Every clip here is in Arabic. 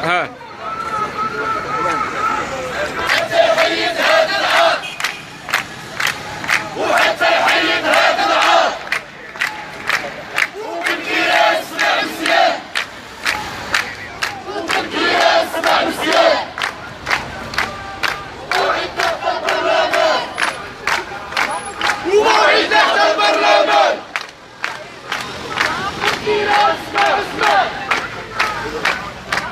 ها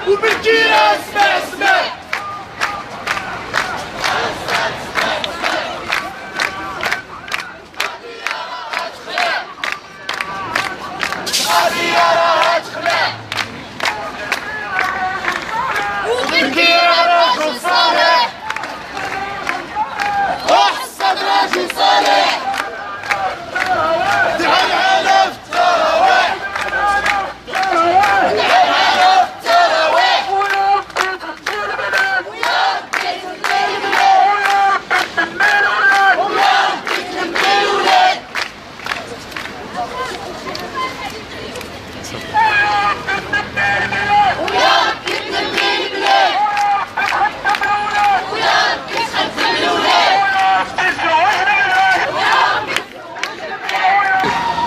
وبالكيرة اسمع هذه راها تخلع وبالكيرة رجل صالح وحصد رجل صالح دعم على التراويح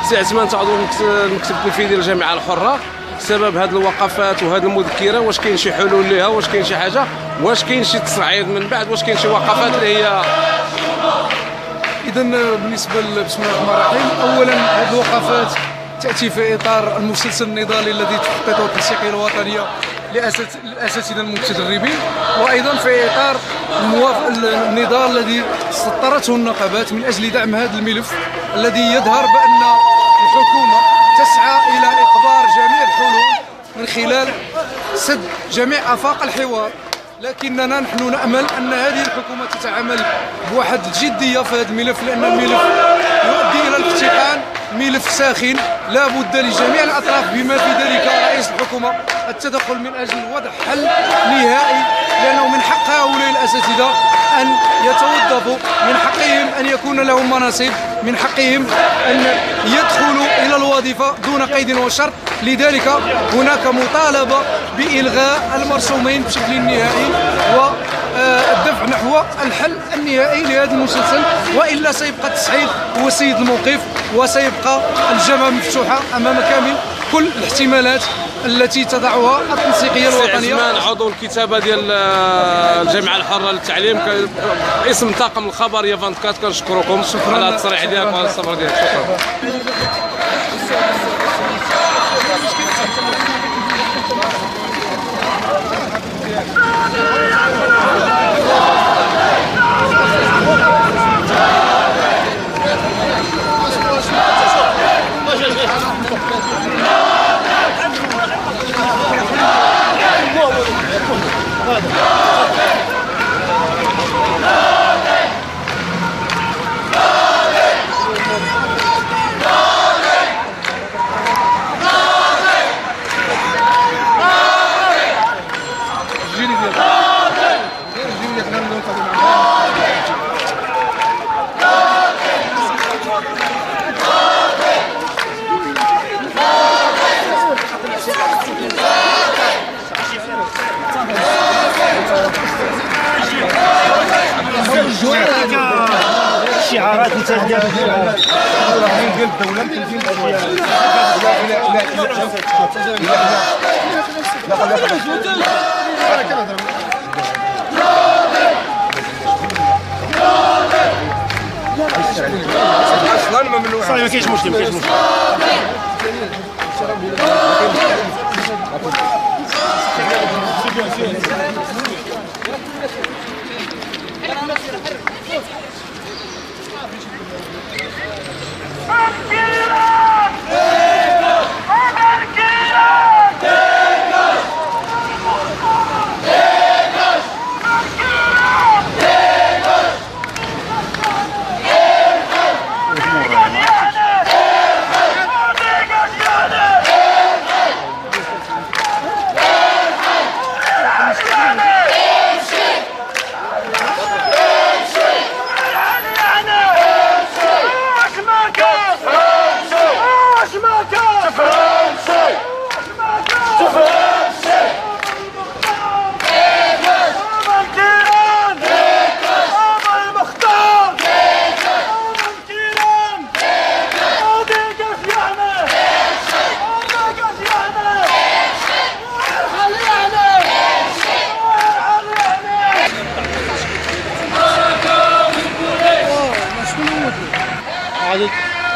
سي عثمان تعوضوا المكتب التنفيذي ديال الجامعه الحره بسبب هذه الوقفات وهذه المذكره، واش كاين شي حلول ليها؟ واش كاين شي حاجه؟ واش كاين شي تصعيد من بعد؟ واش كاين شي وقفات اللي هي اذا بالنسبه بسم الله الرحمن الرحيم، اولا هذه الوقفات تاتي في اطار المسلسل النضالي الذي تخططه التنسيقيه الوطنيه للاساتذه المتدربين، وايضا في اطار النضال الذي سطرته النقابات من اجل دعم هذا الملف الذي يظهر بان الحكومه تسعى الى اقبار جميع الحلول من خلال سد جميع افاق الحوار، لكننا نحن نامل ان هذه الحكومه تتعامل بواحد الجديه في هذا الملف، لان الملف يؤدي الى الاحتقان، ملف ساخن لا بد لجميع الاطراف بما في ذلك رئيس الحكومه التدخل من اجل وضع حل نهائي، لانه من حق هؤلاء الاساتذه ان يتوظفوا، من حقهم ان يكون لهم مناصب، من حقهم ان يدخلوا الى الوظيفه دون قيد وشرط. لذلك هناك مطالبه بالغاء المرسومين بشكل نهائي والدفع نحو الحل النهائي لهذا المسلسل، والا سيبقى التسعيد هو سيد الموقف، وسيبقى الجبهه مفتوحه امام كامل كل الاحتمالات التي تضعها التنسيقيه الوطنيه. سي عثمان عضو الكتابه ديال الجامعه الحره للتعليم، اسم طاقم الخبريه 24 كنشكركم على التصريح ديالكم وعلى الصبر ديالك. شكرا. الشعارات انت ديال الشعارات ديال الدوله اصلا ممنوع. صافي ما كاينش مشكل، ما كاينش مشكل.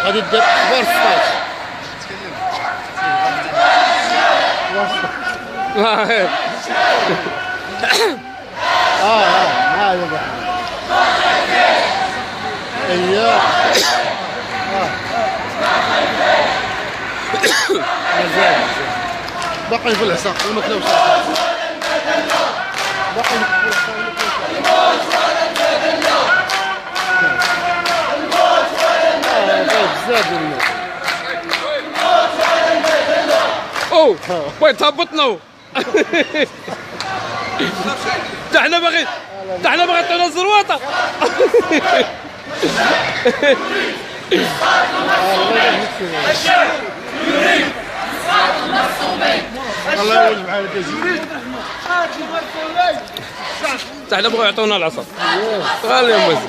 غادي دير اخبار 16. ها دابا اييه مزيان باقي في العصا ما كلاوش باقي بزاف ديال الناس. او بغيت تهبطنا حتى حنا باغي عطيونا الزروطه. الله يولي بحال هكا حتى حنا بغاو يعطيونا العصا. غالي يا موسى.